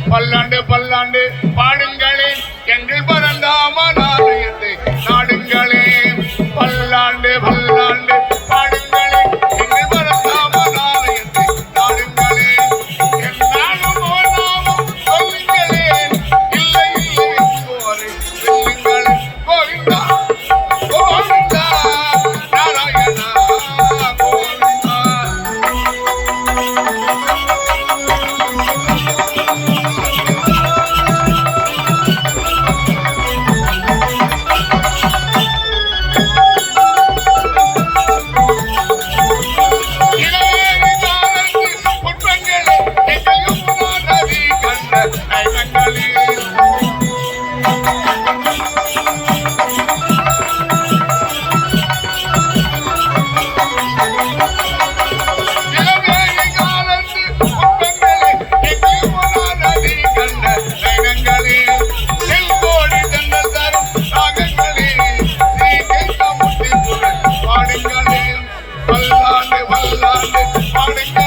பல்லாண்டு பல்லாண்டு பாடுங்களே எங்கள் பரந்தாமன் ஆலயத்தை நாடுங்களே பல்லாண்டு பல்லாண்டு பாடுங்களே எங்கள் பரந்தாமன் ஆலயத்தை நாடுங்களே என்னாலும் நாமம் சொல்லுங்களே இல்லை இல்லை போரை சொல்லுங்களே கோவிந்தா கோவிந்தா நாராயணா கோவிந்தா பல்லாண்டு பல்லாண்டு பாடுங்க